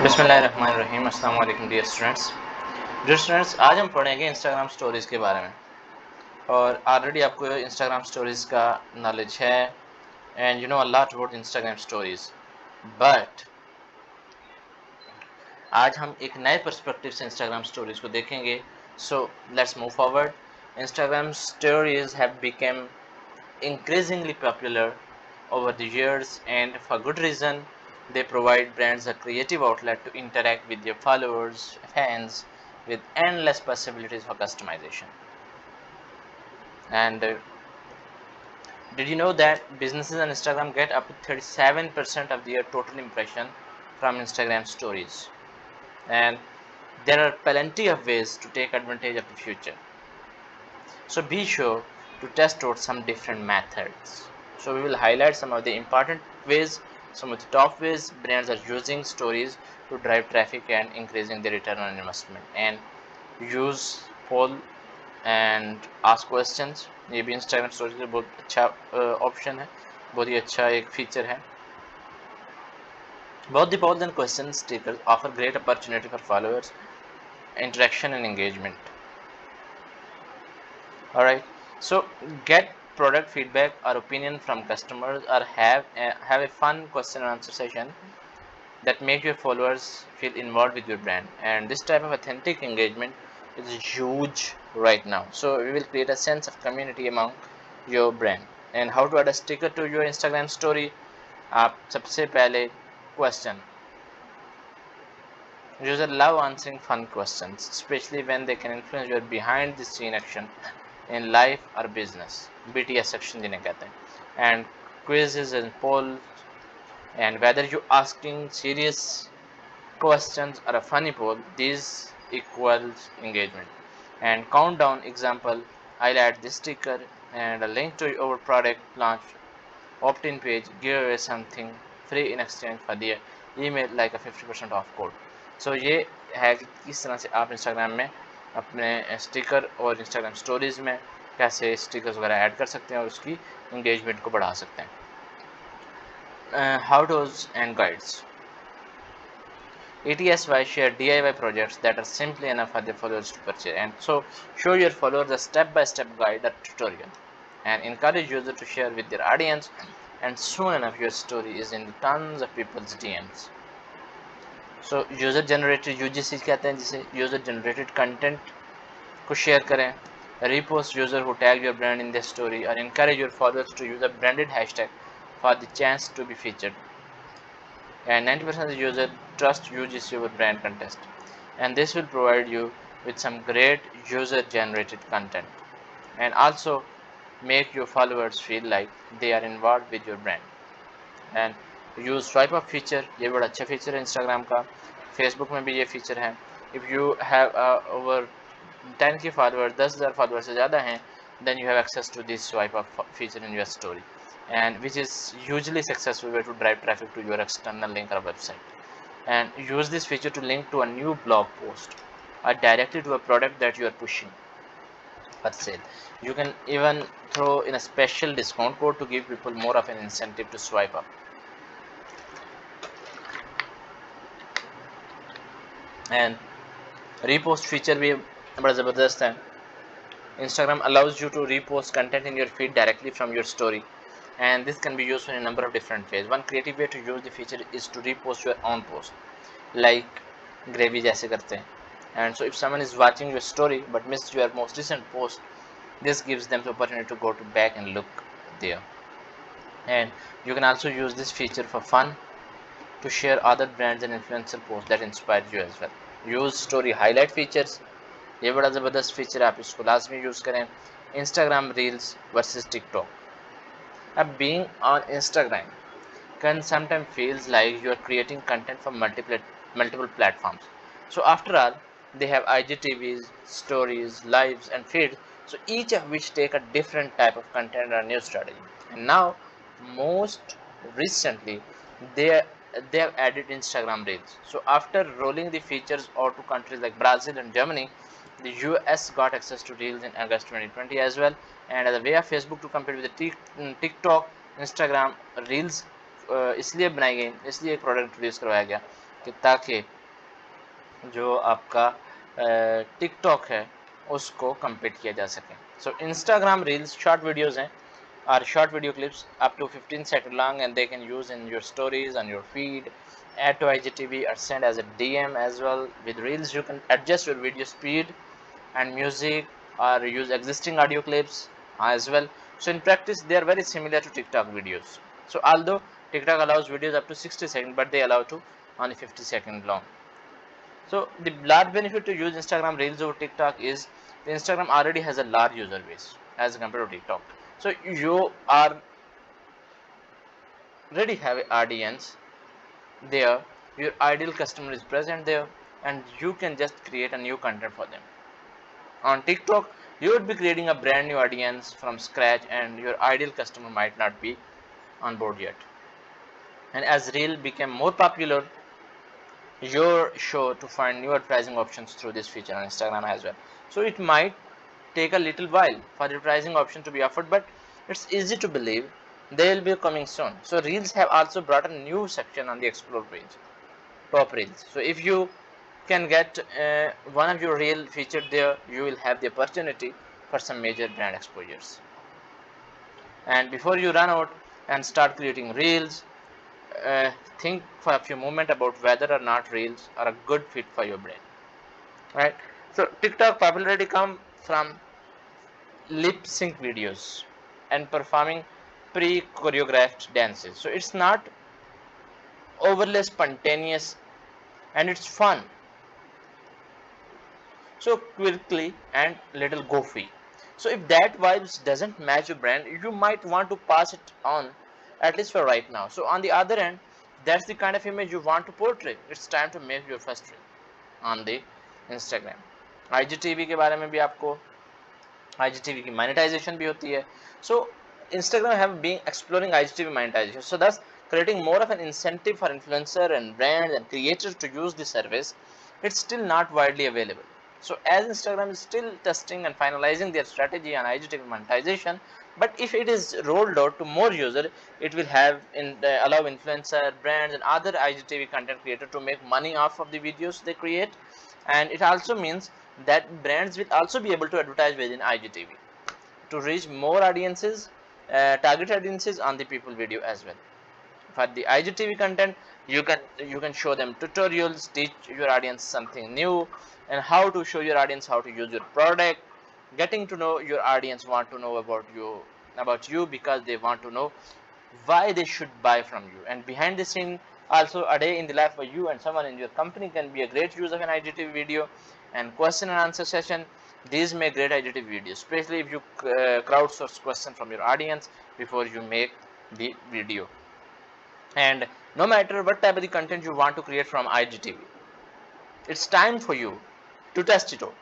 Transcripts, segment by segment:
बिस्मिल्लाहिर्रहमानिर्रहीम। अस्सलाम वालेकुम डियर स्टूडेंट्स। आज हम पढ़ेंगे इंस्टाग्राम स्टोरीज़ के बारे में। और ऑलरेडी आपको इंस्टाग्राम स्टोरीज़ का नॉलेज है and you know a lot about Instagram stories, but आज हम एक नए पर्सपेक्टिव से इंस्टाग्राम स्टोरीज़ को देखेंगे। So let's move forward. Instagram stories have become increasingly popular over the years, and for good reason. They provide brands a creative outlet to interact with their followers, fans, with endless possibilities for customization. And did you know that businesses on Instagram get up to 37% of their total impression from Instagram stories? And there are plenty of ways to take advantage of the future. So be sure to test out some different methods. So we will highlight some of the important ways, some of the top ways brands are using stories to drive traffic and increasing the return on investment. And use poll and ask questions. ये भी Instagram stories का बहुत अच्छा option है, बहुत ही अच्छा एक feature है. Both the polls and question stickers offer great opportunity for followers, interaction and engagement. Alright, so get product feedback or opinion from customers, or have a fun question and answer session that make your followers feel involved with your brand. And this type of authentic engagement is huge right now. So we will create a sense of community among your brand. And how to add a sticker to your Instagram story? आप सबसे पहले question. Users love answering fun questions, especially when they can influence your behind the scene action in life or business. BTS section जिन्हें कहते हैं. And quizzes and polls, and whether you asking serious questions or a funny poll, these equals engagement. And countdown example, I'll add this sticker and a link to our product launch opt-in page, give away something free in exchange for the email like a 50% off code. So ये है कि किस तरह से आप Instagram में अपने sticker और इंस्टाग्राम स्टोरीज में कैसे स्टिकर्स वगैरह ऐड कर सकते हैं और उसकी इंगेजमेंट को बढ़ा सकते हैं. How twos and guides. ETSY share DIY projects that are simply enough for the followers to purchase, and so show your followers a step-by-step guide or tutorial, and encourage users to share with their audience, and soon enough your story is in tons of people's DMs. So user generated UGC कहते हैं जिसे user generated content को share करें, repost user who tag your brand in their story, or encourage your followers to use a branded hashtag for the chance to be featured. And 90% of the users trust UGC over brand contest, and this will provide you with some great user generated content, and also make your followers feel like they are involved with your brand. And use swipe up feature, ये बड़ा अच्छा feature है Instagram का. Facebook में भी ये feature है. If you have over 10k followers, 10,000 followers से ज़्यादा हैं, then you have access to this swipe up feature in your story, and which is hugely successful way to drive traffic to your external link or website. And use this feature to link to a new blog post or directly to a product that you are pushing for sale. You can even throw in a special discount code to give people more of an incentive to swipe up. And repost feature भी बड़ा ज़बरदस्त है. Instagram allows you to repost content in your feed directly from your story, and this can be used in a number of different ways. One creative way to use the feature is to repost your own post, like gravy जैसे करते हैं. And so if someone is watching your story but missed your most recent post, this gives them the opportunity to go to back and look there. And you can also use this feature for fun, to share other brands and influencer posts that inspire you as well. Use story highlight features, ये बड़ा ज़बरदस्त feature है, आप इसको लाजमी use करें. Instagram Reels versus TikTok. अब being on Instagram can sometimes feels like you are creating content for multiple platforms. So after all, they have IGTVs, stories, lives, and feeds. So each of which take a different type of content or news strategy. And now, most recently, they they have added Instagram Reels. So after rolling the features out to countries like Brazil and Germany, the US got access to Reels in August 2020 as well. And as a way of Facebook to compete with the TikTok, Instagram Reels इसलिए बनाई गई, इसलिए एक product introduce करवाया गया कि ताकि जो आपका टिकटॉक है उसको compete किया जा सके. So Instagram Reels short videos हैं, are short video clips up to 15 seconds long, and they can use in your stories on your feed, add to IGTV or send as a DM as well. With Reels you can adjust your video speed and music or use existing audio clips as well. So in practice they are very similar to TikTok videos. So although TikTok allows videos up to 60 seconds, but they allow to only 50 seconds long. So the large benefit to use Instagram Reels over TikTok is the Instagram already has a large user base as compared to TikTok. So you are already have an audience there, your ideal customer is present there, and you can just create a new content for them. On TikTok, you would be creating a brand new audience from scratch, and your ideal customer might not be on board yet. And as Reel became more popular, your show to find new advertising options through this feature on Instagram as well. So it might take a little while for the pricing option to be offered, but it's easy to believe they will be coming soon. So Reels have also brought a new section on the Explore page, top Reels. So if you can get one of your reel featured there, you will have the opportunity for some major brand exposures. And before you run out and start creating reels, think for a few moments about whether or not reels are a good fit for your brand, right? So TikTok popularity come from lip sync videos and performing pre-choreographed dances. So it's not overly spontaneous, and it's fun, so quickly and little goofy. So if that vibes doesn't match your brand, you might want to pass it on, at least for right now. So on the other end, that's the kind of image you want to portray. It's time to make your first reel on the Instagram. IGTV के बारे में भी आपको IGTV की monetization भी होती है. So Instagram have been exploring IGTV monetization. So thus creating more of an incentive for influencer and brands and creators to use the service. It's still not widely available. So as Instagram is still testing and finalizing their strategy on IGTV monetization, but if it is rolled out to more users, it will have allow influencer, brands, and other IGTV content creators to make money off of the videos they create, and it also means that brands will also be able to advertise within IGTV to reach more audiences, target audiences on the people video as well. For the IGTV content, you can show them tutorials, teach your audience something new, and how to show your audience how to use your product. Getting to know your audience want to know about you because they want to know why they should buy from you. And behind the scene, also a day in the life for you and someone in your company can be a great use of an IGTV video. And question and answer session, these make great IGTV videos, especially if you crowdsource question from your audience before you make the video. And no matter what type of the content you want to create from IGTV, it's time for you to test it out.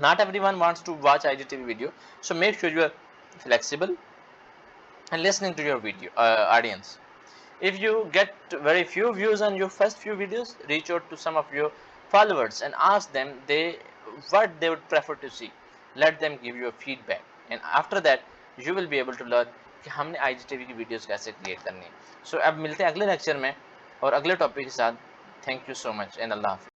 Not everyone wants to watch IGTV video, so make sure you are flexible and listening to your video audience. If you get very few views on your first few videos, reach out to some of your followers and ask them what they would prefer to see. Let them give you a feedback, and after that you will be able to learn कि हमने IGTV की videos कैसे create करनी है. सो अब मिलते हैं अगले लेक्चर में और अगले टॉपिक के साथ. Thank you so much and अल्लाह हाफिज़.